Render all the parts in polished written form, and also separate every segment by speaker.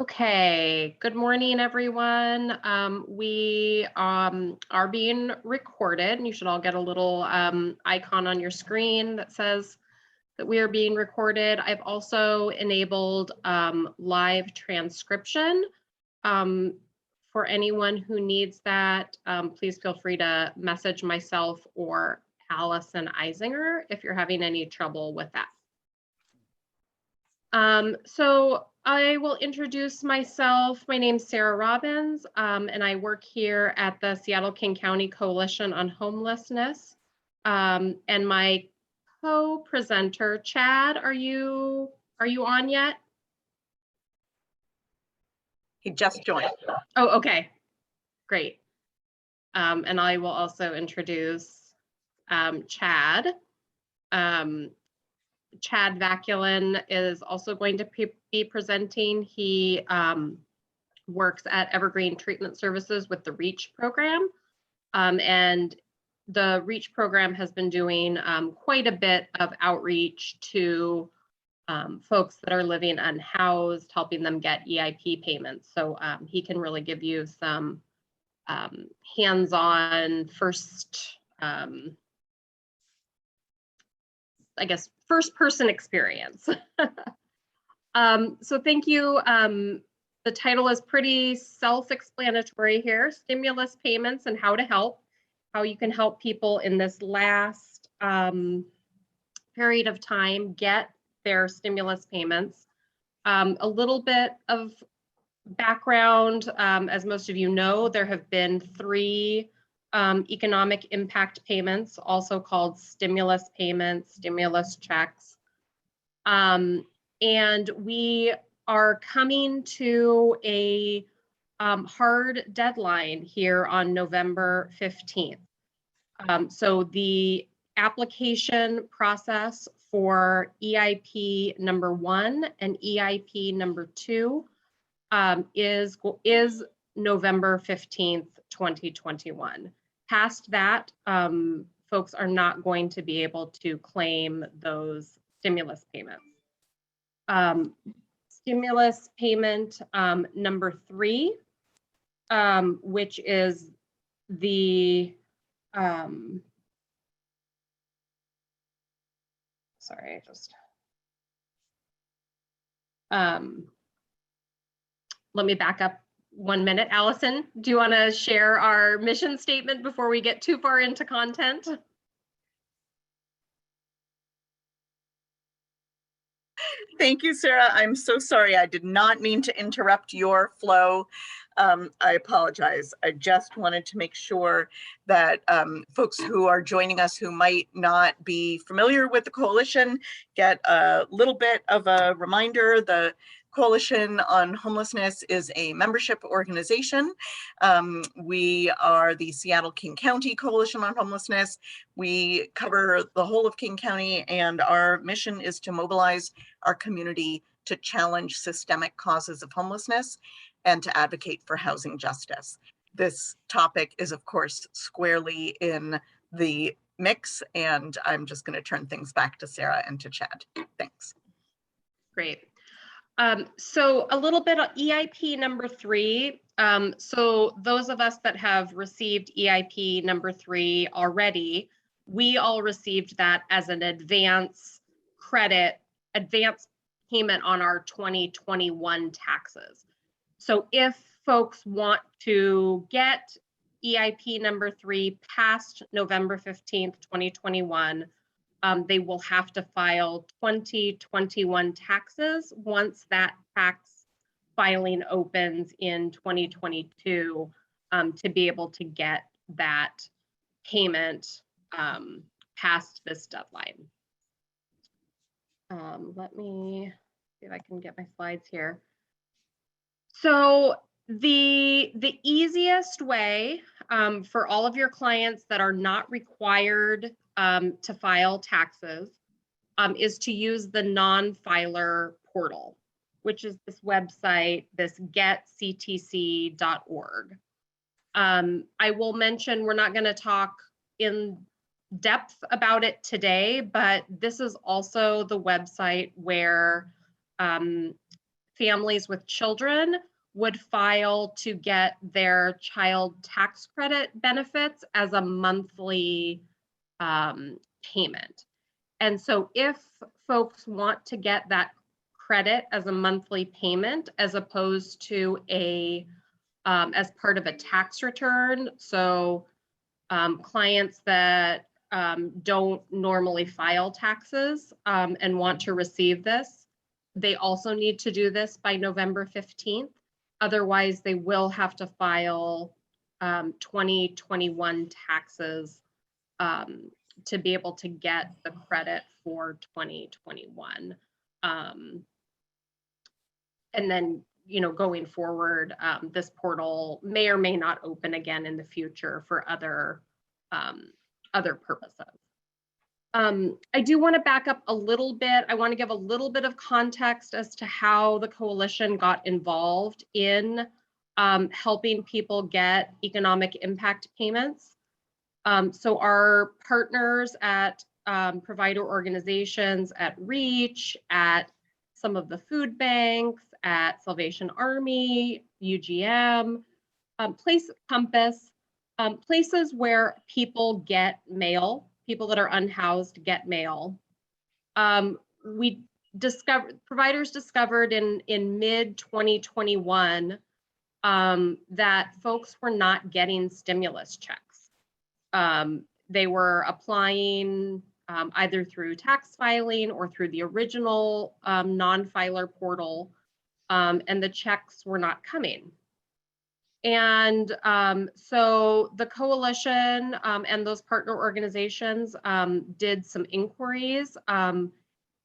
Speaker 1: Okay, good morning, everyone. We are being recorded, and you should all get a little icon on your screen that says that we are being recorded. I've also enabled live transcription. For anyone who needs that, please feel free to message myself or Allison Eisinger if you're having any trouble with that. So I will introduce myself. My name's Sarah Robbins, and I work here at the Seattle-King County Coalition on Homelessness. And my co-presenter, Chad, are you on yet?
Speaker 2: He just joined.
Speaker 1: Oh, okay, great. And I will also introduce Chad. Chad Vaculin is also going to be presenting. He works at Evergreen Treatment Services with the REACH program. And the REACH program has been doing quite a bit of outreach to folks that are living unhoused, helping them get EIP payments. So he can really give you some hands-on first person experience. So thank you. The title is pretty self-explanatory here: stimulus payments and how to help, how you can help people in this last period of time get their stimulus payments. A little bit of background, as most of you know, there have been 3 economic impact payments, also called stimulus payments, stimulus checks. And we are coming to a hard deadline here on November 15th. So the application process for EIP number 1 and EIP number 2 is November 15th, 2021. Past that, folks are not going to be able to claim those stimulus payments. Stimulus payment number 3, which is the, let me back up 1 minute. Allison, do you want to share our mission statement before we get too far into content?
Speaker 2: Thank you, Sarah. I'm so sorry. I did not mean to interrupt your flow. I apologize. I just wanted to make sure that folks who are joining us who might not be familiar with the coalition get a little bit of a reminder. The Coalition on Homelessness is a membership organization. We are the Seattle-King County Coalition on Homelessness. We cover the whole of King County, and our mission is to mobilize our community to challenge systemic causes of homelessness and to advocate for housing justice. This topic is, of course, squarely in the mix, and I'm just going to turn things back to Sarah and to Chad. Thanks.
Speaker 1: Great. So a little bit on EIP number 3. So those of us that have received EIP number 3 already, we all received that as an advance payment on our 2021 taxes. So if folks want to get EIP number 3 past November 15th, 2021, they will have to file 2021 taxes once that tax filing opens in 2022 to be able to get that payment past this deadline. Let me see if I can get my slides here. So the easiest way for all of your clients that are not required to file taxes is to use the non-filer portal, which is this website, this getctc.org. I will mention we're not going to talk in depth about it today, but this is also the website where families with children would file to get their child tax credit benefits as a monthly payment. And so if folks want to get that credit as a monthly payment as opposed to a as part of a tax return, so clients that don't normally file taxes and want to receive this, they also need to do this by November 15th. Otherwise, they will have to file 2021 taxes to be able to get the credit for 2021. And then, you know, going forward, this portal may or may not open again in the future for other purposes. I do want to back up a little bit. I want to give a little bit of context as to how the coalition got involved in helping people get economic impact payments. So our partners at provider organizations, at REACH, at some of the food banks, at Salvation Army, UGM, Compass, places where people get mail, people that are unhoused get mail. Providers discovered in mid 2021 that folks were not getting stimulus checks. They were applying either through tax filing or through the original non-filer portal, and the checks were not coming. And so the coalition and those partner organizations did some inquiries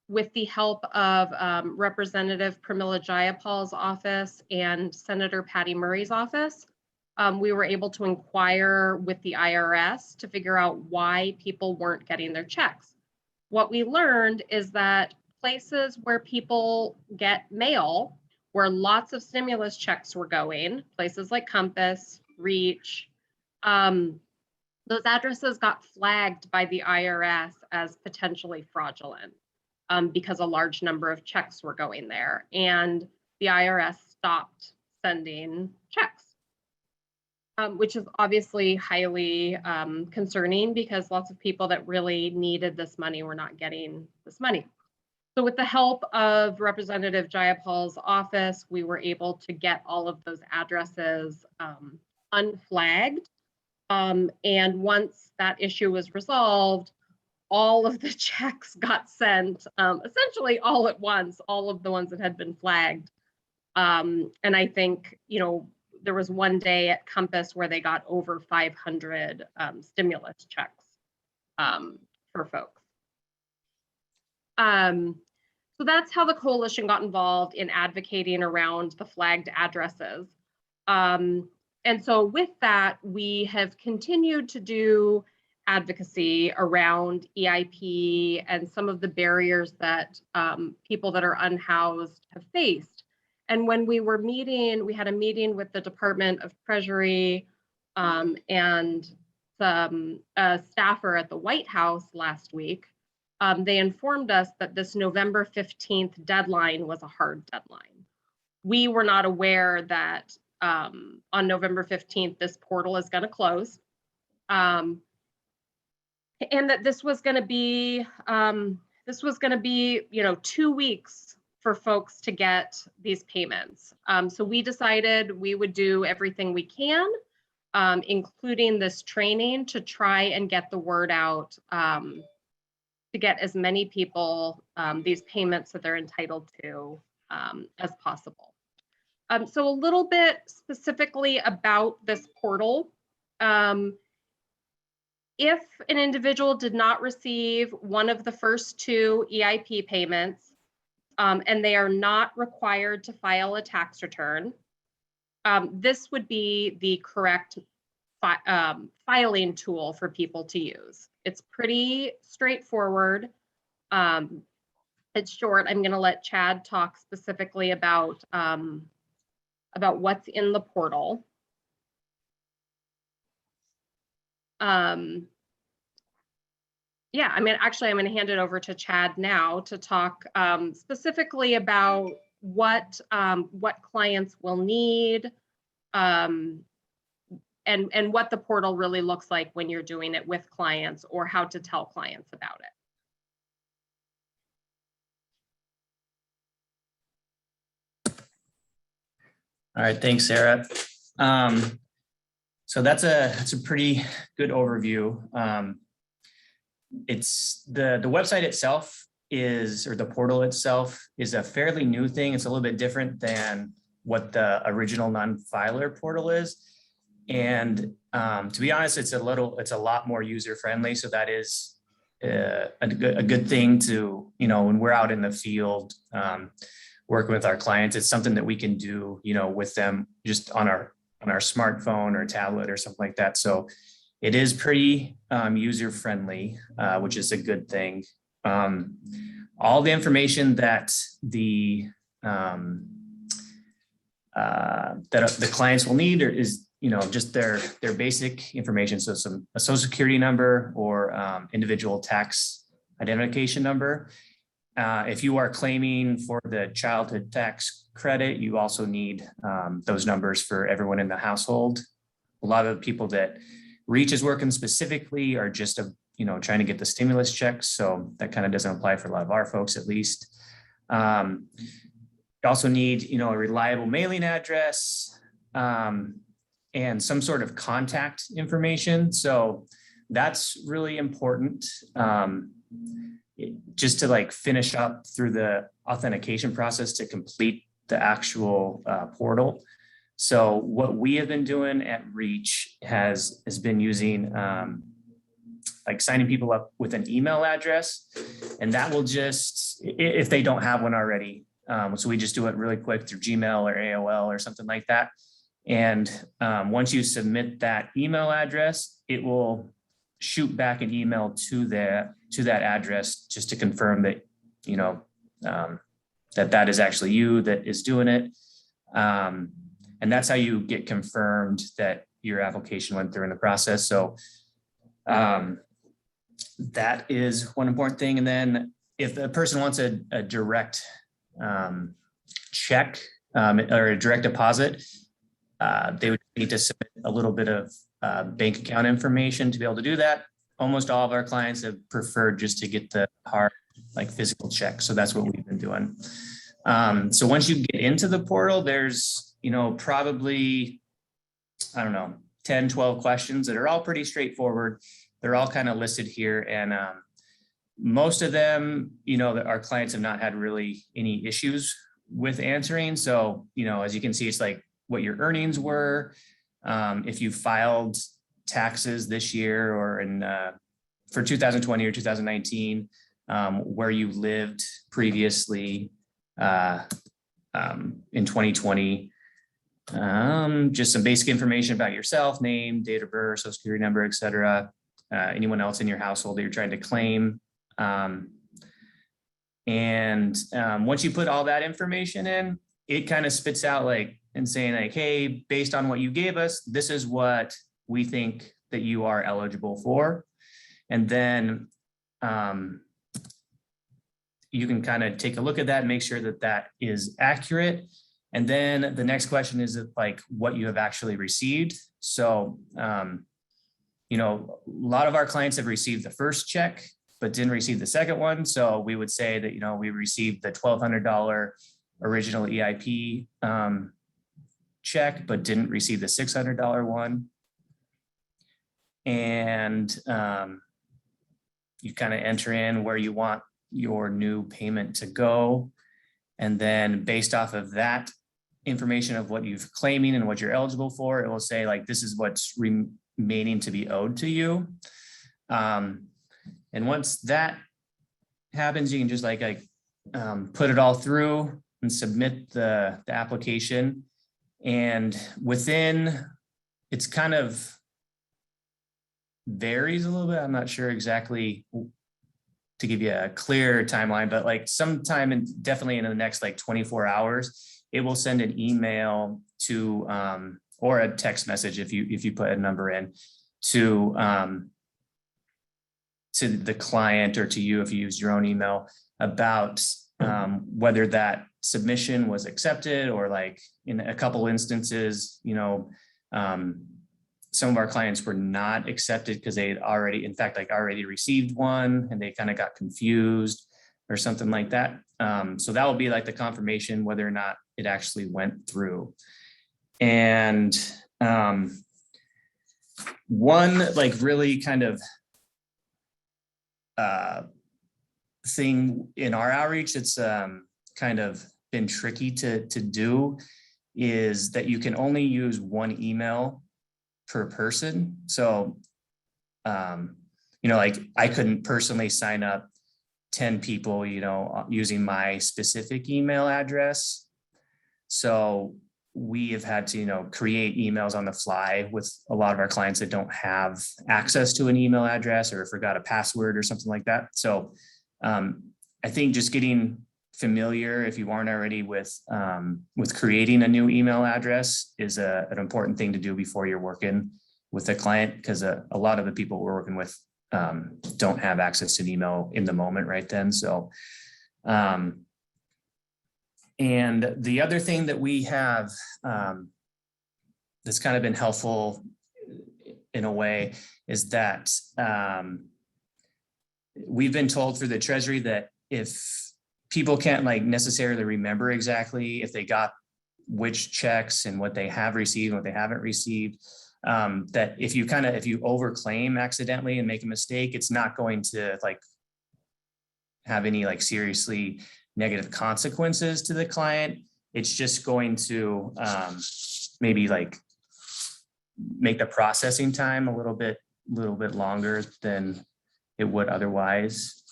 Speaker 1: with the help of Representative Pramila Jayapal's office and Senator Patty Murray's office. We were able to inquire with the IRS to figure out why people weren't getting their checks. What we learned is that places where people get mail, where lots of stimulus checks were going, places like Compass, REACH, those addresses got flagged by the IRS as potentially fraudulent because a large number of checks were going there, and the IRS stopped sending checks. Which is obviously highly concerning because lots of people that really needed this money were not getting this money. So with the help of Representative Jayapal's office, we were able to get all of those addresses unflagged. And once that issue was resolved, all of the checks got sent essentially all at once, all of the ones that had been flagged. And I think, you know, there was one day at Compass where they got over 500 stimulus checks for folks. So that's how the coalition got involved in advocating around the flagged addresses. And so with that, we have continued to do advocacy around EIP and some of the barriers that people that are unhoused have faced. And when we were meeting, we had a meeting with the Department of Treasury and some staffer at the White House last week. They informed us that this November 15th deadline was a hard deadline. We were not aware that on November 15th, this portal is going to close. And that this was going to be, you know, 2 weeks for folks to get these payments. So we decided we would do everything we can, including this training, to try and get the word out to get as many people these payments that they're entitled to as possible. So a little bit specifically about this portal. If an individual did not receive one of the first 2 EIP payments, and they are not required to file a tax return, this would be the correct filing tool for people to use. It's pretty straightforward. It's short. I'm going to let Chad talk specifically about what's in the portal. Yeah, I mean, actually, I'm going to hand it over to Chad now to talk specifically about what clients will need, and what the portal really looks like when you're doing it with clients, or how to tell clients about it.
Speaker 3: All right, thanks, Sarah. So that's a pretty good overview. It's the website itself is, or the portal itself is a fairly new thing. It's a little bit different than what the original non-filer portal is. And to be honest, it's a lot more user friendly. So that is a good thing to, you know, when we're out in the field, working with our clients, it's something that we can do, you know, with them just on our smartphone or tablet or something like that. So it is pretty user friendly, which is a good thing. All the information that the clients will need is, you know, just their basic information. So a social security number or individual tax identification number. If you are claiming for the childhood tax credit, you also need those numbers for everyone in the household. A lot of the people that Reach is working specifically are just trying to get the stimulus checks. So that kind of doesn't apply for a lot of our folks, at least. You also need, you know, a reliable mailing address and some sort of contact information. So that's really important. Just to like finish up through the authentication process to complete the actual portal. So what we have been doing at Reach has been using like signing people up with an email address, and that will just, if they don't have one already, so we just do it really quick through Gmail or AOL or something like that. And once you submit that email address, it will shoot back an email to that address just to confirm that, you know, that is actually you that is doing it. And that's how you get confirmed that your application went through in the process. So that is one important thing. And then if the person wants a direct check or a direct deposit, they would need to submit a little bit of bank account information to be able to do that. Almost all of our clients have preferred just to get the hard, like physical check. So that's what we've been doing. So once you get into the portal, there's, you know, probably, I don't know, 10, 12 questions that are all pretty straightforward. They're all kind of listed here. And most of them, you know, that our clients have not had really any issues with answering. So, you know, as you can see, it's like what your earnings were, if you filed taxes this year or for 2020 or 2019, where you lived previously in 2020, just some basic information about yourself, name, date of birth, social security number, et cetera, anyone else in your household that you're trying to claim. And once you put all that information in, it kind of spits out like, and saying like, hey, based on what you gave us, this is what we think that you are eligible for. And then you can kind of take a look at that and make sure that that is accurate. And then the next question is like what you have actually received. So, you know, a lot of our clients have received the first check, but didn't receive the second one. So we would say that, you know, we received the $1,200 original EIP check, but didn't receive the $600 one. And you kind of enter in where you want your new payment to go. And then based off of that information of what you've claiming and what you're eligible for, it will say like, this is what's remaining to be owed to you. And once that happens, you can just put it all through and submit the application. And within, it's kind of varies a little bit. I'm not sure exactly to give you a clear timeline, but like sometime definitely in the next like 24 hours, it will send an email to, or a text message if you put a number in to the client or to you if you use your own email about whether that submission was accepted, or like in a couple instances, some of our clients were not accepted because they had already, in fact, like already received one and they kind of got confused or something like that. So that will be like the confirmation whether or not it actually went through. And one like really kind of thing in our outreach that's kind of been tricky to do is that you can only use one email per person. So, like I couldn't personally sign up 10 people, using my specific email address. So we have had to, create emails on the fly with a lot of our clients that don't have access to an email address or forgot a password or something like that. So I think just getting familiar, if you aren't already, with creating a new email address is an important thing to do before you're working with a client, because a lot of the people we're working with don't have access to an email in the moment right then. So, and the other thing that we have that's kind of been helpful in a way is that we've been told through the Treasury that if people can't like necessarily remember exactly if they got which checks and what they have received and what they haven't received, that if you overclaim accidentally and make a mistake, it's not going to like have any like seriously negative consequences to the client. It's just going to maybe like make the processing time a little bit longer than it would otherwise.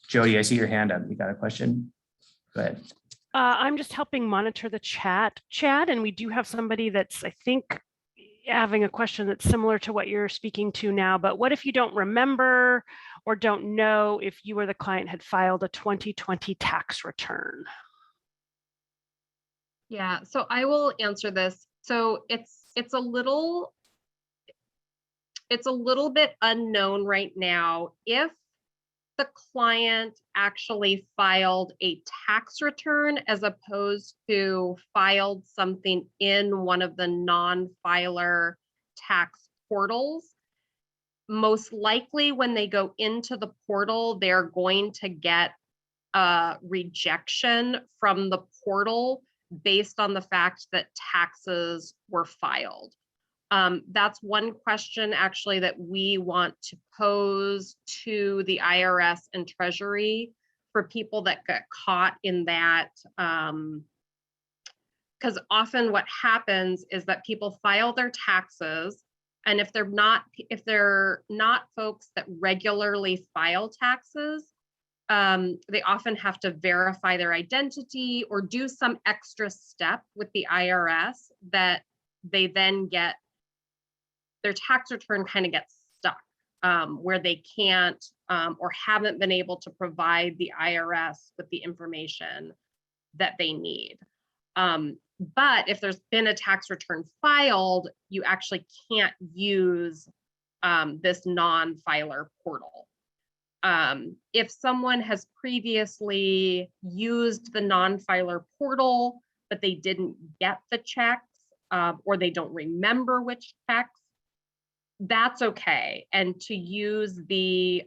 Speaker 3: Jody, I see your hand up. You got a question? Go ahead.
Speaker 4: I'm just helping monitor the chat, Chad, and we do have somebody that's, I think, having a question that's similar to what you're speaking to now. But what if you don't remember or don't know if you or the client had filed a 2020 tax return?
Speaker 1: Yeah, so I will answer this. So it's a little bit unknown right now if the client actually filed a tax return as opposed to filed something in one of the non-filer tax portals. Most likely when they go into the portal, they're going to get a rejection from the portal based on the fact that taxes were filed. That's one question actually that we want to pose to the IRS and Treasury for people that get caught in that. Because often what happens is that people file their taxes, and if they're not folks that regularly file taxes, they often have to verify their identity or do some extra step with the IRS that they then get their tax return kind of gets stuck where they can't or haven't been able to provide the IRS with the information that they need. But if there's been a tax return filed, you actually can't use this non-filer portal. If someone has previously used the non-filer portal, but they didn't get the checks or they don't remember which checks, that's okay. And to use the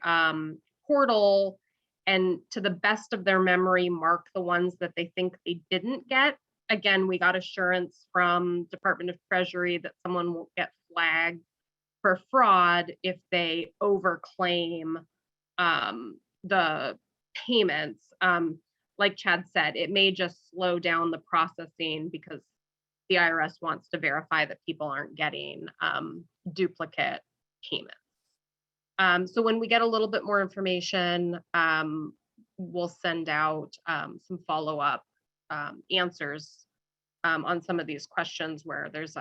Speaker 1: portal and to the best of their memory, mark the ones that they think they didn't get. Again, we got assurance from Department of Treasury that someone won't get flagged for fraud if they overclaim the payments. Like Chad said, it may just slow down the processing because the IRS wants to verify that people aren't getting duplicate payments. So when we get a little bit more information, we'll send out some follow-up answers on some of these questions where there's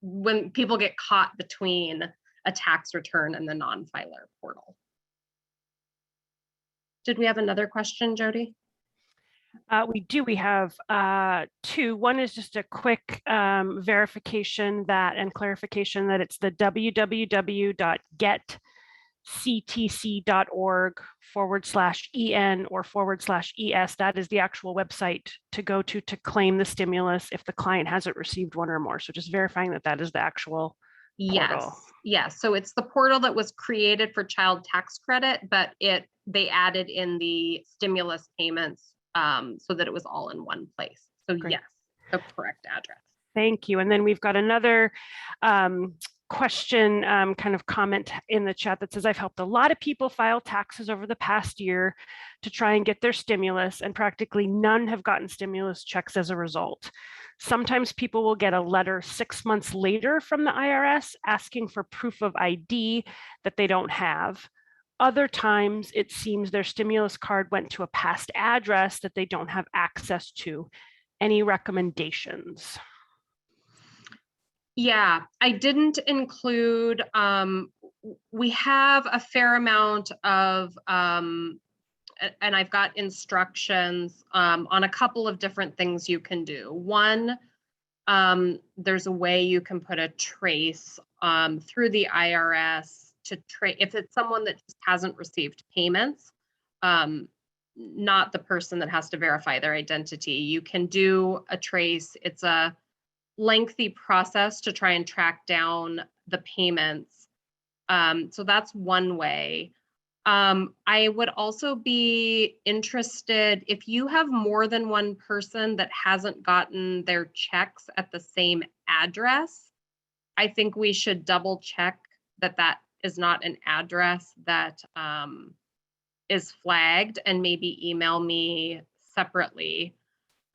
Speaker 1: when people get caught between a tax return and the non-filer portal. Did we have another question, Jody?
Speaker 4: We do. We have two. One is just a quick verification that and clarification that it's the www.get ctc.org/en or /es. That is the actual website to go to claim the stimulus if the client hasn't received one or more. So just verifying that that is the actual portal.
Speaker 1: Yes. So it's the portal that was created for child tax credit, but they added in the stimulus payments so that it was all in one place. So
Speaker 4: Great.
Speaker 1: yes, the correct address.
Speaker 4: Thank you. And then we've got another question, kind of comment in the chat that says, I've helped a lot of people file taxes over the past year to try and get their stimulus, and practically none have gotten stimulus checks as a result. Sometimes people will get a letter 6 months later from the IRS asking for proof of ID that they don't have. Other times it seems their stimulus card went to a past address that they don't have access to. Any recommendations?
Speaker 1: Yeah, I didn't include, we have a fair amount of, and I've got instructions on a couple of different things you can do. One, there's a way you can put a trace through the IRS to trace, if it's someone that just hasn't received payments, not the person that has to verify their identity. You can do a trace. It's a lengthy process to try and track down the payments. So that's one way. I would also be interested if you have more than one person that hasn't gotten their checks at the same address. I think we should double check that that is not an address that is flagged, and maybe email me separately.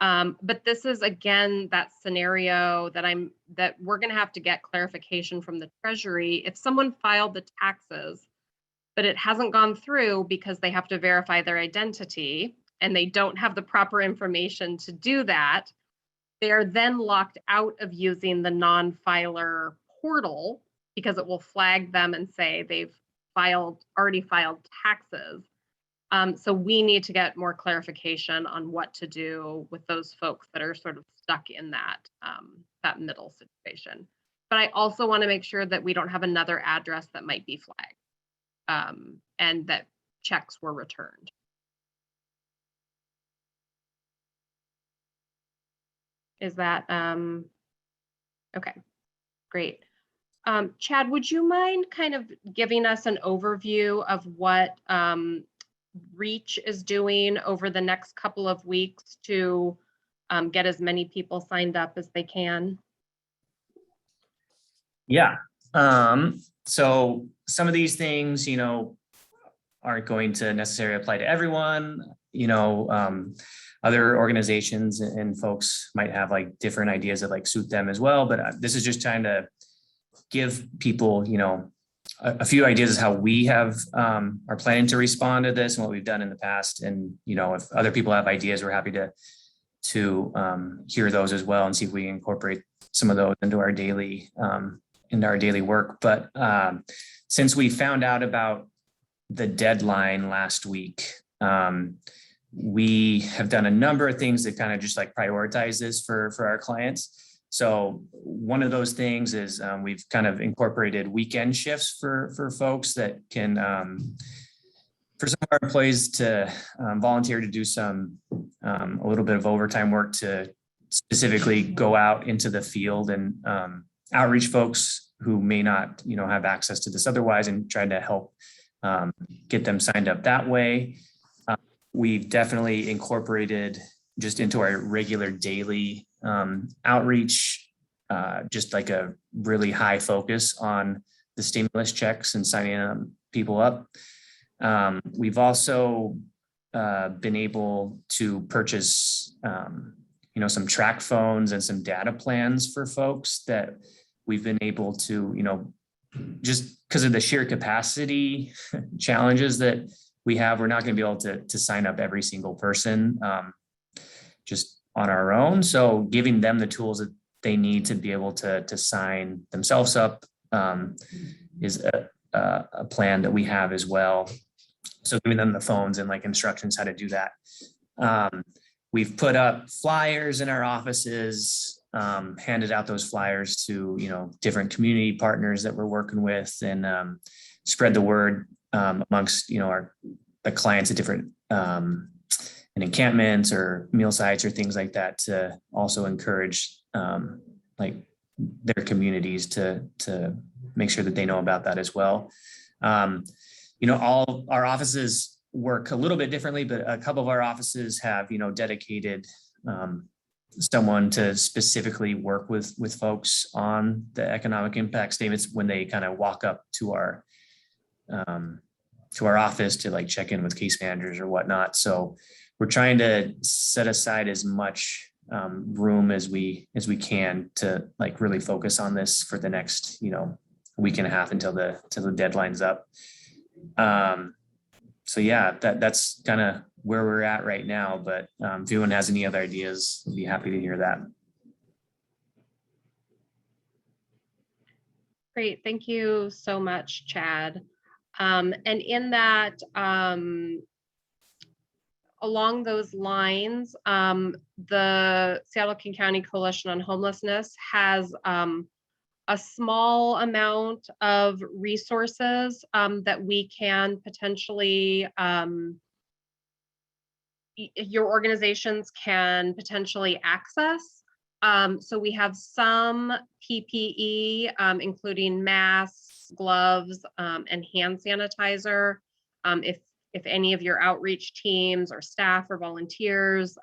Speaker 1: But this is again that scenario that we're going to have to get clarification from the Treasury. If someone filed the taxes, but it hasn't gone through because they have to verify their identity and they don't have the proper information to do that, they are then locked out of using the non-filer portal because it will flag them and say they've already filed taxes. So we need to get more clarification on what to do with those folks that are sort of stuck in that middle situation. But I also want to make sure that we don't have another address that might be flagged and that checks were returned. Is that okay? Great. Chad, would you mind kind of giving us an overview of what Reach is doing over the next couple of weeks to get as many people signed up as they can?
Speaker 3: Yeah. So some of these things, aren't going to necessarily apply to everyone. Other organizations and folks might have like different ideas that like suit them as well. But this is just trying to give people, a few ideas of how we have are planning to respond to this and what we've done in the past. And if other people have ideas, we're happy to hear those as well and see if we incorporate some of those into our daily work. But since we found out about the deadline last week, we have done a number of things that kind of just like prioritize this for our clients. So one of those things is we've kind of incorporated weekend shifts for folks that can, for some of our employees to volunteer to do a little bit of overtime work to specifically go out into the field and outreach folks who may not, have access to this otherwise, and try to help get them signed up that way. We've definitely incorporated just into our regular daily outreach, just like a really high focus on the stimulus checks and signing people up. We've also been able to purchase, some track phones and some data plans for folks that we've been able to, just because of the sheer capacity challenges that we have, we're not going to be able to sign up every single person just on our own. So giving them the tools that they need to be able to sign themselves up is a plan that we have as well. So giving them the phones and like instructions how to do that. We've put up flyers in our offices, handed out those flyers to, different community partners that we're working with, and spread the word amongst, the clients at different in encampments or meal sites or things like that, to also encourage like their communities to make sure that they know about that as well. All our offices work a little bit differently, but a couple of our offices have, dedicated someone to specifically work with folks on the economic impact statements when they kind of walk up to our office to like check in with case managers or whatnot. So we're trying to set aside as much room as we can to like really focus on this for the next, week and a half until the deadline's up. So yeah, that's kind of where we're at right now. But if anyone has any other ideas, I'd be happy to hear that.
Speaker 1: Great, thank you so much, Chad. And in that, along those lines, the Seattle King County Coalition on Homelessness has a small amount of resources that we can potentially, your organizations can potentially access. So we have some PPE, including masks, gloves, and hand sanitizer. If any of your outreach teams or staff or volunteers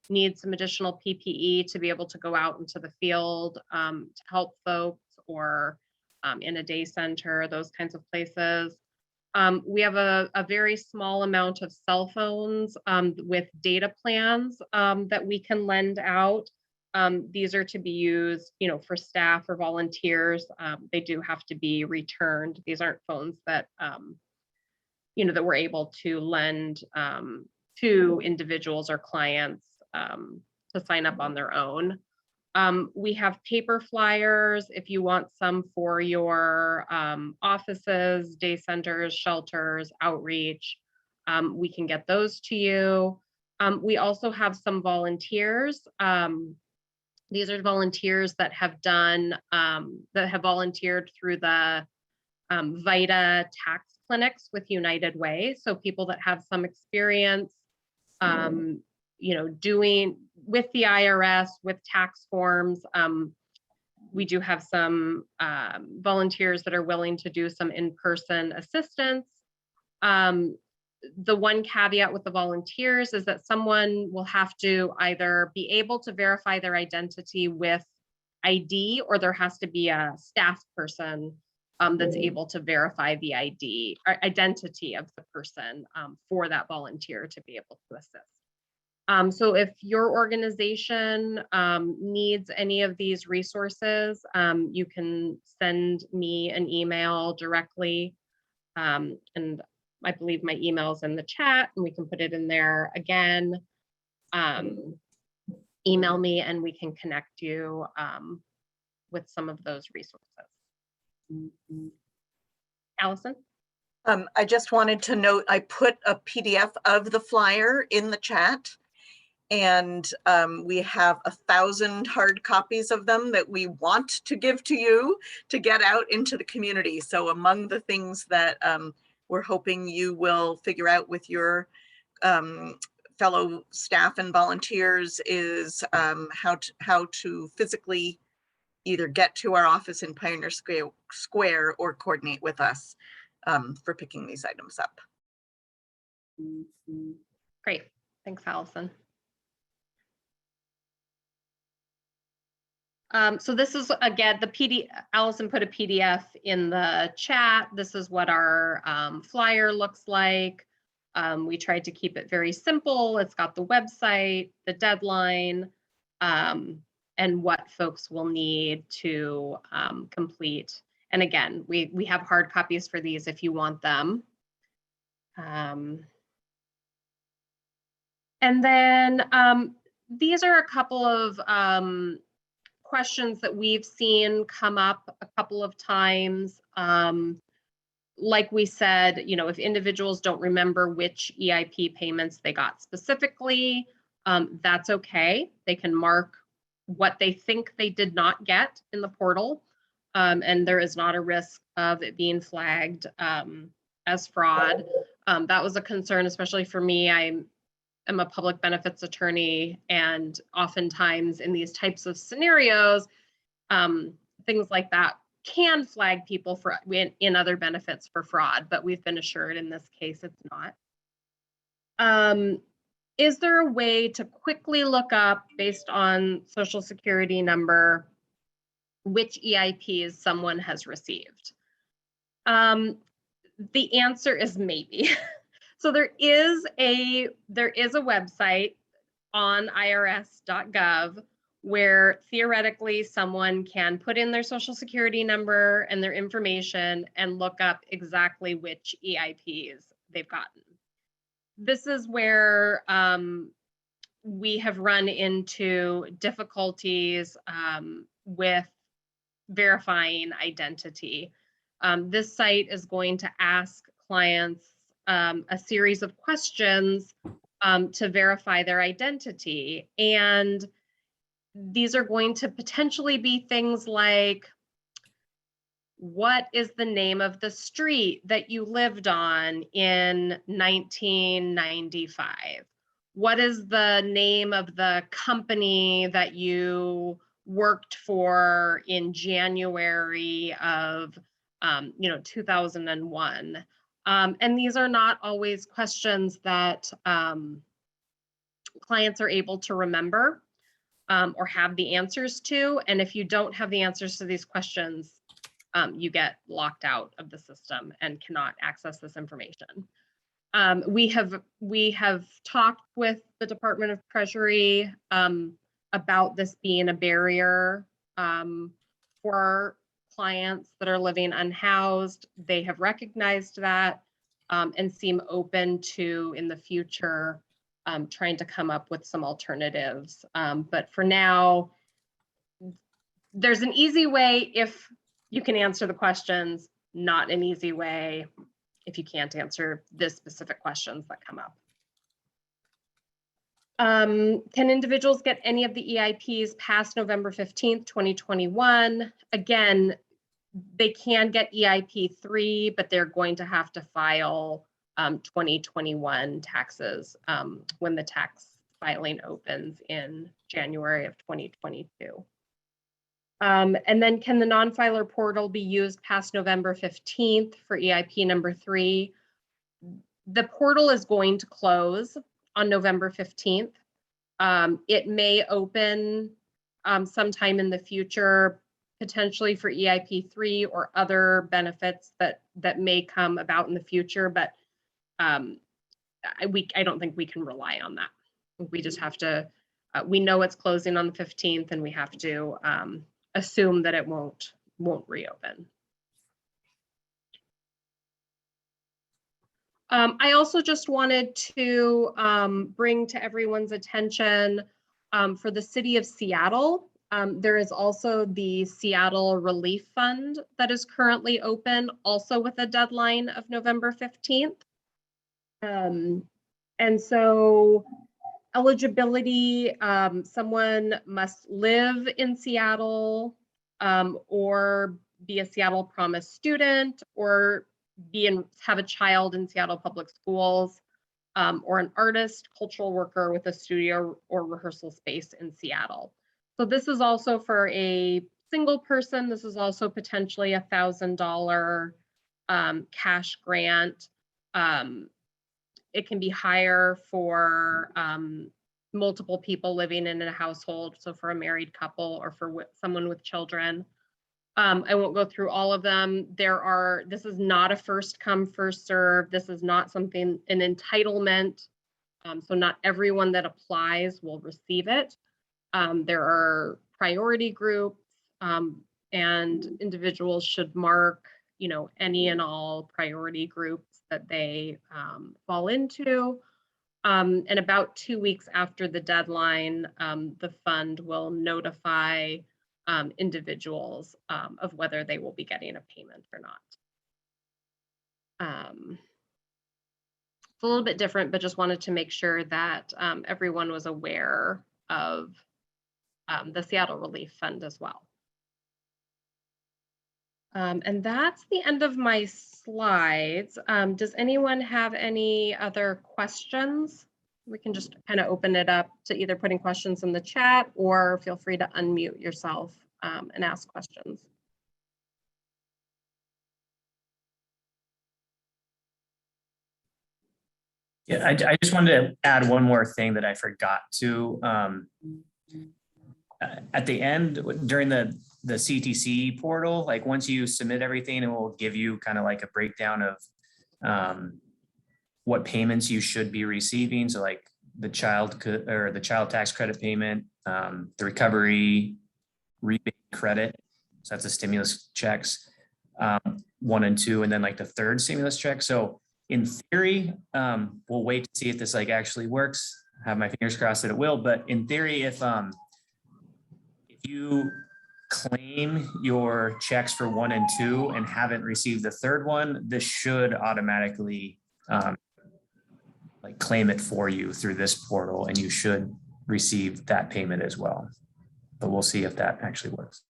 Speaker 1: need some additional PPE to be able to go out into the field to help folks, or in a day center, those kinds of places. We have a very small amount of cell phones with data plans that we can lend out. These are to be used, for staff or volunteers. They do have to be returned. These aren't phones that, that we're able to lend to individuals or clients to sign up on their own. We have paper flyers if you want some for your offices, day centers, shelters, outreach. We can get those to you. We also have some volunteers. These are volunteers that have volunteered through the VITA tax clinics with United Way. So people that have some experience, doing with the IRS, with tax forms. We do have some volunteers that are willing to do some in-person assistance. The one caveat with the volunteers is that someone will have to either be able to verify their identity with ID, or there has to be a staff person that's able to verify the ID or identity of the person for that volunteer to be able to assist. So if your organization needs any of these resources, you can send me an email directly. And I believe my email is in the chat, and we can put it in there again. Email me and we can connect you with some of those resources. Allison?
Speaker 2: I just wanted to note, I put a PDF of the flyer in the chat, and we have 1,000 hard copies of them that we want to give to you to get out into the community. So among the things that we're hoping you will figure out with your fellow staff and volunteers is how to physically either get to our office in Pioneer Square or coordinate with us for picking these items up.
Speaker 1: Great, thanks, Allison. So this is, again, the PDF, Allison put a PDF in the chat. This is what our flyer looks like. We tried to keep it very simple. It's got the website, the deadline, and what folks will need to complete. And again, we have hard copies for these if you want them. And then these are a couple of questions that we've seen come up a couple of times. Like we said, if individuals don't remember which EIP payments they got specifically, that's okay. They can mark what they think they did not get in the portal, and there is not a risk of it being flagged as fraud. That was a concern, especially for me. I'm a public benefits attorney, and oftentimes in these types of scenarios, things like that can flag people for in other benefits for fraud, but we've been assured in this case it's not. Is there a way to quickly look up, based on Social Security number, which EIPs someone has received? The answer is maybe. So there is a website on irs.gov where theoretically someone can put in their Social Security number and their information and look up exactly which EIPs they've gotten. This is where we have run into difficulties with verifying identity. This site is going to ask clients a series of questions to verify their identity. And these are going to potentially be things like, what is the name of the street that you lived on in 1995? What is the name of the company that you worked for in January of 2001? And these are not always questions that clients are able to remember or have the answers to. And if you don't have the answers to these questions, you get locked out of the system and cannot access this information. We have talked with the Department of Treasury about this being a barrier for clients that are living unhoused. They have recognized that and seem open to, in the future, trying to come up with some alternatives. But for now, there's an easy way if you can answer the questions, not an easy way if you can't answer the specific questions that come up. Can individuals get any of the EIPs past November 15th, 2021? Again, they can get EIP 3, but they're going to have to file 2021 taxes when the tax filing opens in January of 2022. And then can the non-filer portal be used past November 15th for EIP number 3? The portal is going to close on November 15th. It may open sometime in the future, potentially for EIP 3 or other benefits that may come about in the future, but I don't think we can rely on that. We just have to, we know it's closing on the 15th, and we have to assume that it won't reopen. I also just wanted to bring to everyone's attention for the city of Seattle, there is also the Seattle Relief Fund that is currently open, also with a deadline of November 15th. And so eligibility, someone must live in Seattle or be a Seattle Promise student, or have a child in Seattle Public Schools, or an artist, cultural worker with a studio or rehearsal space in Seattle. So this is also for a single person. This is also potentially a $1,000 cash grant. It can be higher for multiple people living in a household. So for a married couple or for someone with children. I won't go through all of them. This is not a first come, first serve. This is not something, an entitlement. So not everyone that applies will receive it. There are priority groups, and individuals should mark, any and all priority groups that they fall into. And about 2 weeks after the deadline, the fund will notify individuals of whether they will be getting a payment or not. It's a little bit different, but just wanted to make sure that everyone was aware of the Seattle Relief Fund as well. And that's the end of my slides. Does anyone have any other questions? We can just kind of open it up to either putting questions in the chat or feel free to unmute yourself and ask questions.
Speaker 3: Yeah, I just wanted to add one more thing that I forgot to. At the end, during the CTC portal, like once you submit everything, it will give you kind of like a breakdown of what payments you should be receiving. So like the child tax credit payment, the recovery rebate credit. So that's the stimulus checks, 1 and 2, and then like the third stimulus check. So in theory, we'll wait to see if this like actually works. I have my fingers crossed that it will, but in theory, if you claim your checks for 1 and 2 and haven't received the third one, this should automatically like claim it for you through this portal, and you should receive that payment as well. But we'll see if that actually works.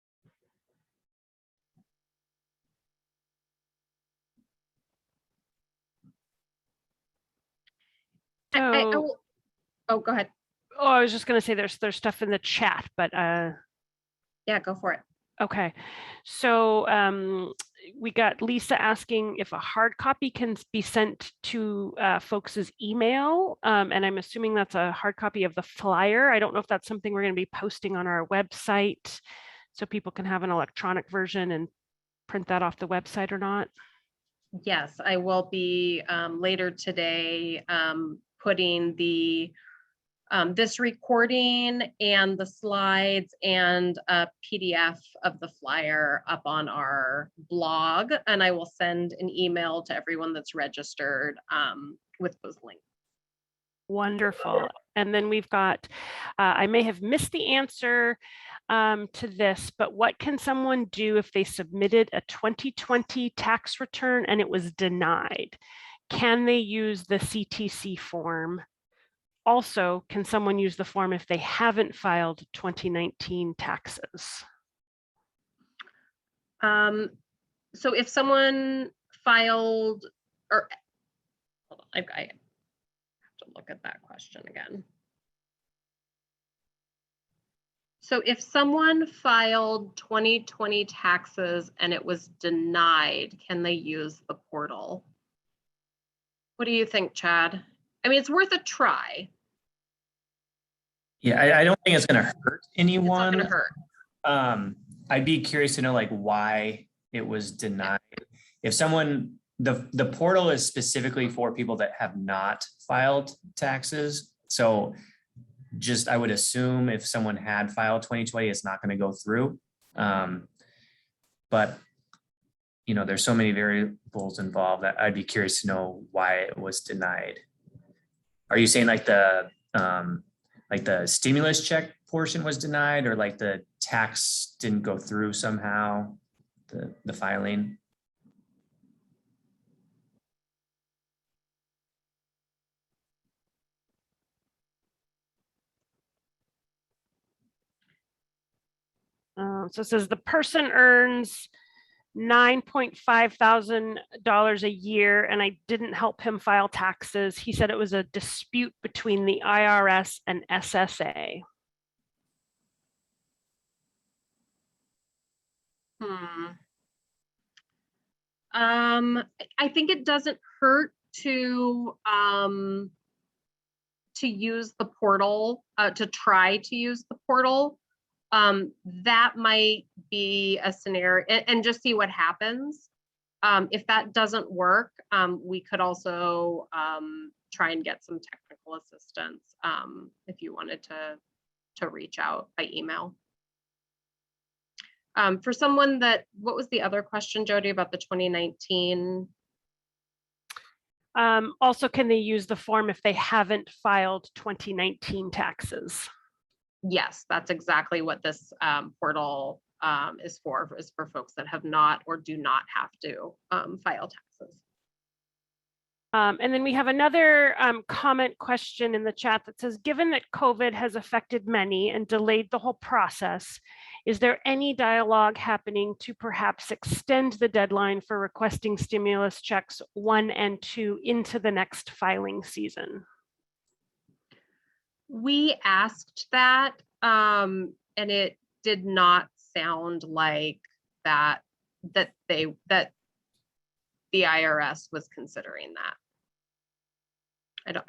Speaker 1: Oh, go ahead.
Speaker 4: Oh, I was just going to say there's stuff in the chat, but
Speaker 1: yeah, go for it.
Speaker 4: Okay, so we got Lisa asking if a hard copy can be sent to folks' email, and I'm assuming that's a hard copy of the flyer. I don't know if that's something we're going to be posting on our website so people can have an electronic version and print that off the website or not.
Speaker 1: Yes, I will be later today putting the this recording and the slides and a PDF of the flyer up on our blog, and I will send an email to everyone that's registered with those links.
Speaker 4: Wonderful. And then we've got, I may have missed the answer to this, but what can someone do if they submitted a 2020 tax return and it was denied? Can they use the CTC form? Also, can someone use the form if they haven't filed 2019 taxes?
Speaker 1: So if someone filed, or hold on, I have to look at that question again. So if someone filed 2020 taxes and it was denied, can they use the portal? What do you think, Chad? I mean, it's worth a try.
Speaker 3: Yeah, I don't think it's going to hurt anyone.
Speaker 1: It's not going to hurt.
Speaker 3: I'd be curious to know like why it was denied. If someone, the portal is specifically for people that have not filed taxes. So just, I would assume if someone had filed 2020, it's not going to go through. But, you know, there's so many variables involved that I'd be curious to know why it was denied. Are you saying like the stimulus check portion was denied, or like the tax didn't go through somehow, the filing?
Speaker 4: So it says the person earns $9.5 thousand a year, and I didn't help him file taxes. He said it was a dispute between the IRS and SSA.
Speaker 1: I think it doesn't hurt to use the portal, to try to use the portal. That might be a scenario, and just see what happens. If that doesn't work, we could also try and get some technical assistance if you wanted to reach out by email. For someone that, what was the other question, Jody, about the 2019?
Speaker 4: Also, can they use the form if they haven't filed 2019 taxes?
Speaker 1: Yes, that's exactly what this portal is for folks that have not or do not have to file taxes.
Speaker 4: And then we have another comment question in the chat that says, given that COVID has affected many and delayed the whole process, Is there any dialogue happening to perhaps extend the deadline for requesting stimulus checks 1 and 2 into the next filing season?
Speaker 1: We asked that, and it did not sound like that the IRS was considering that.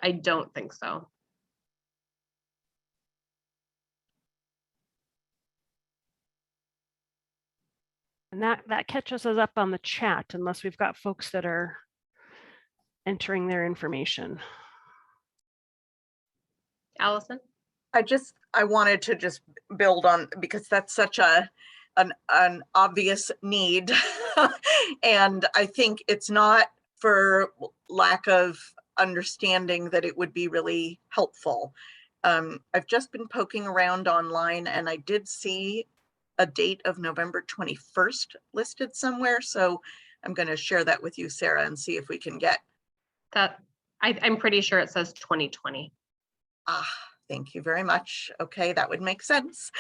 Speaker 1: I don't think so.
Speaker 4: And that catches us up on the chat, unless we've got folks that are entering their information.
Speaker 1: Allison?
Speaker 2: I wanted to just build on, because that's such an obvious need. And I think it's not for lack of understanding that it would be really helpful. I've just been poking around online and I did see a date of November 21st listed somewhere. So I'm going to share that with you, Sarah, and see if we can get
Speaker 1: That. I'm pretty sure it says 2020.
Speaker 2: Thank you very much. Okay, that would make sense.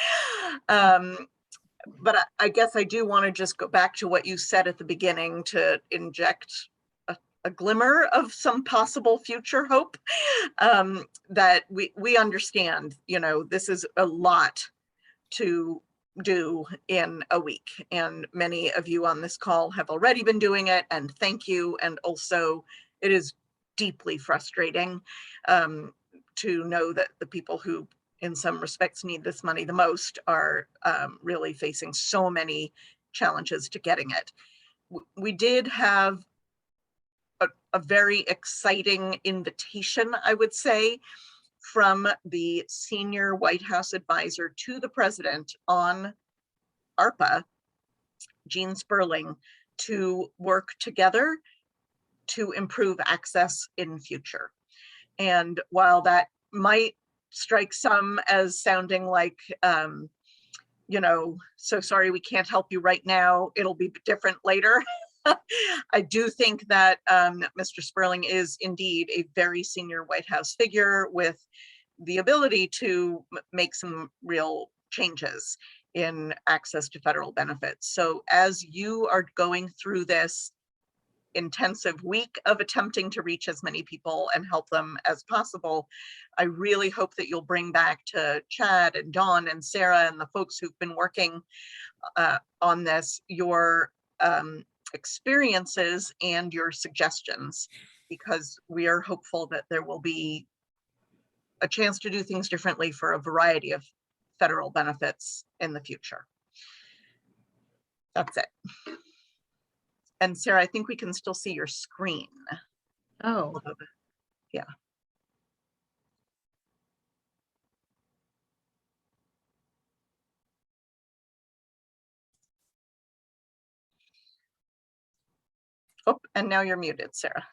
Speaker 2: But I guess I do want to just go back to what you said at the beginning to inject a glimmer of some possible future hope, that we understand, you know, this is a lot to do in a week, and many of you on this call have already been doing it, and thank you. And also it is deeply frustrating to know that the people who in some respects need this money the most are really facing so many challenges to getting it. We did have a very exciting invitation, I would say, from the senior White House advisor to the president on ARPA, Gene Sperling, to work together to improve access in future. And while that might strike some as sounding like, you know, so sorry, we can't help you right now, it'll be different later. I do think that Mr. Sperling is indeed a very senior White House figure with the ability to make some real changes in access to federal benefits. So as you are going through this intensive week of attempting to reach as many people and help them as possible, I really hope that you'll bring back to Chad and Dawn and Sarah and the folks who've been working on this, your experiences and your suggestions, because we are hopeful that there will be a chance to do things differently for a variety of federal benefits in the future. That's it. And Sarah, I think we can still see your screen.
Speaker 1: Oh,
Speaker 2: Yeah. Oh, and now you're muted, Sarah.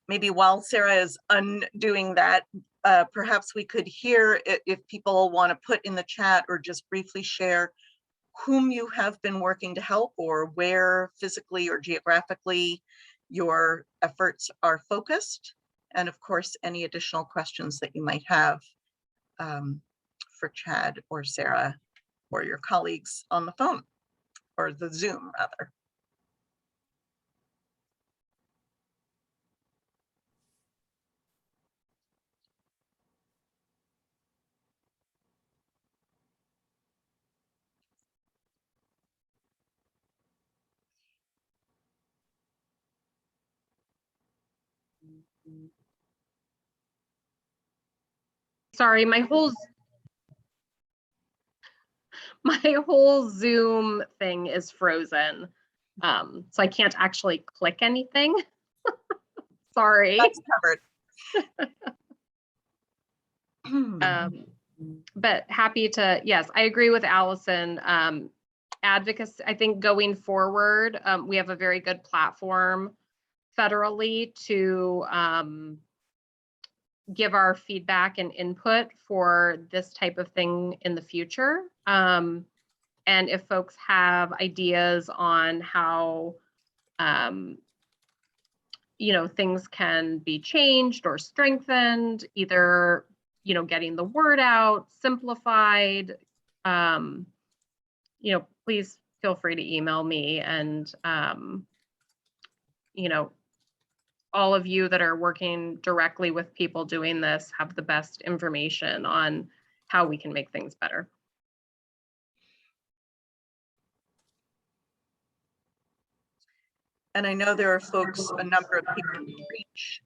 Speaker 2: Maybe while Sarah is undoing that, perhaps we could hear if people want to put in the chat or just briefly share whom you have been working to help, or where physically or geographically your efforts are focused. And of course, any additional questions that you might have for Chad or Sarah or your colleagues on the phone, or the Zoom rather.
Speaker 1: sorry, my whole Zoom thing is frozen. So I can't actually click anything. Sorry.
Speaker 2: That's covered.
Speaker 1: But happy to, yes, I agree with Allison. Advocacy, I think going forward, we have a very good platform federally to give our feedback and input for this type of thing in the future. And if folks have ideas on how, you know, things can be changed or strengthened, either, getting the word out, simplified, please feel free to email me, and all of you that are working directly with people doing this have the best information on how we can make things better.
Speaker 2: And I know there are folks, a number of people who reach,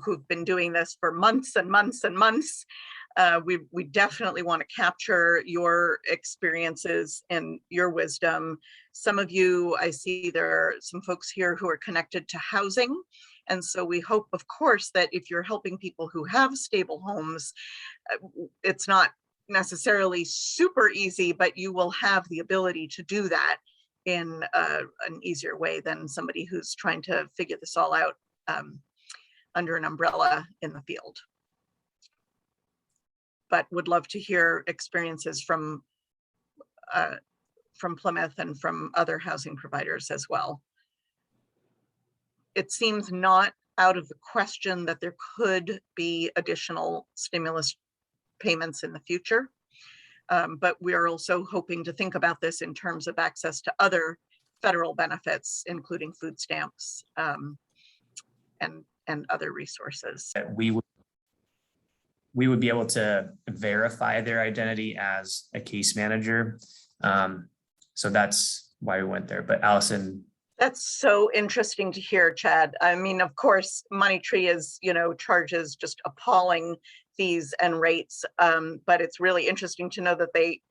Speaker 2: who've been doing this for months and months and months. We definitely want to capture your experiences and your wisdom. Some of you, I see there are some folks here who are connected to housing. And so we hope, of course, that if you're helping people who have stable homes, it's not necessarily super easy, but you will have the ability to do that in an easier way than somebody who's trying to figure this all out under an umbrella in the field. But would love to hear experiences from Plymouth and from other housing providers as well. It seems not out of the question that there could be additional stimulus payments in the future. But we are also hoping to think about this in terms of access to other federal benefits, including food stamps and other resources.
Speaker 3: We would be able to verify their identity as a case manager. So that's why we went there. But Allison.
Speaker 2: That's so interesting to hear, Chad. I mean, of course, Money Tree is, charges just appalling fees and rates, but it's really interesting to know that they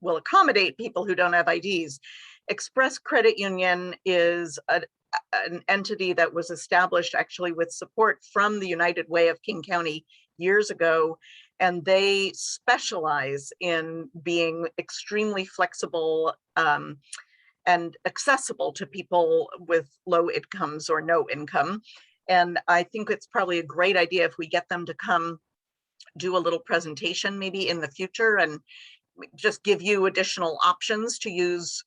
Speaker 2: will accommodate people who don't have IDs. Express Credit Union is an entity that was established actually with support from the United Way of King County years ago, and they specialize in being extremely flexible and accessible to people with low incomes or no income. And I think it's probably a great idea if we get them to come do a little presentation maybe in the future and just give you additional options to use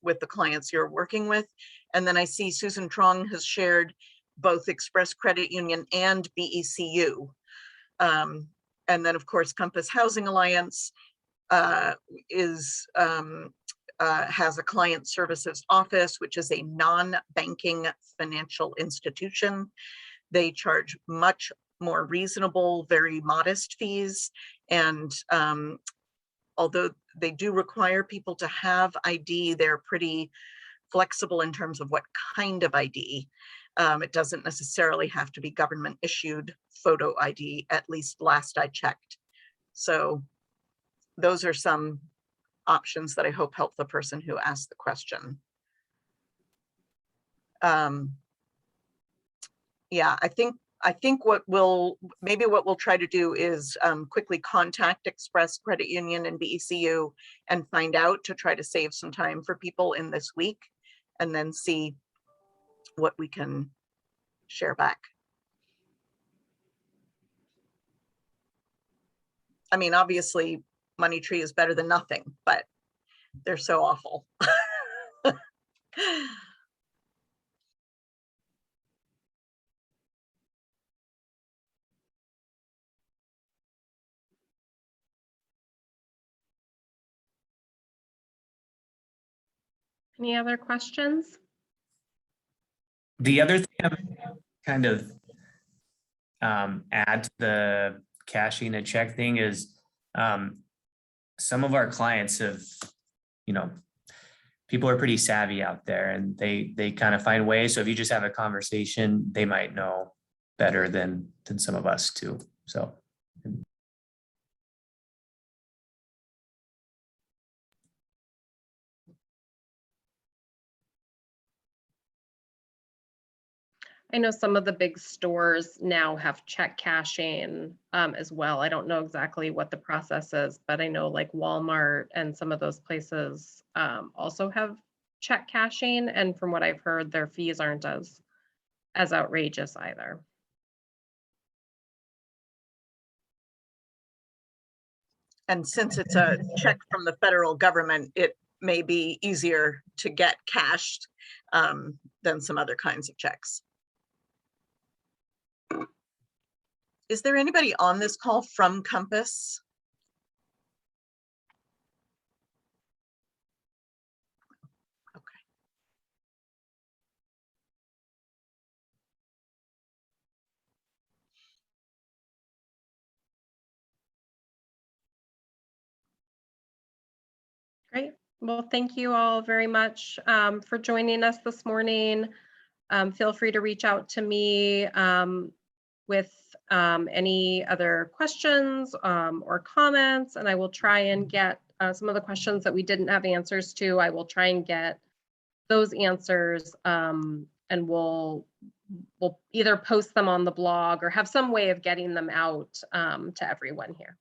Speaker 2: with the clients you're working with. And then I see Susan Trong has shared both Express Credit Union and BECU. And then of course, Compass Housing Alliance has a client services office, which is a non-banking financial institution. They charge much more reasonable, very modest fees. And although they do require people to have ID, they're pretty flexible in terms of what kind of ID. It doesn't necessarily have to be government issued photo ID, at least last I checked. So those are some options that I hope help the person who asked the question. Yeah, I think what we'll try to do is quickly contact Express Credit Union and BECU and find out, to try to save some time for people in this week, and then see what we can share back. I mean, obviously Money Tree is better than nothing, but they're so awful.
Speaker 1: Any other questions?
Speaker 3: The other thing I would kind of add to the cashing a check thing is some of our clients have, people are pretty savvy out there, and they kind of find ways. So if you just have a conversation, they might know better than some of us too. So.
Speaker 1: I know some of the big stores now have check cashing as well. I don't know exactly what the process is, but I know like Walmart and some of those places also have check cashing. And from what I've heard, their fees aren't as outrageous either.
Speaker 2: And since it's a check from the federal government, it may be easier to get cashed than some other kinds of checks. Is there anybody on this call from Compass? Okay.
Speaker 1: Great. Well, thank you all very much for joining us this morning. Feel free to reach out to me with any other questions or comments, and I will try and get some of the questions that we didn't have answers to. I will try and get those answers, and we'll either post them on the blog or have some way of getting them out to everyone here.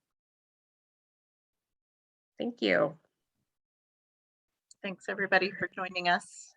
Speaker 1: Thank you.
Speaker 2: Thanks everybody for joining us.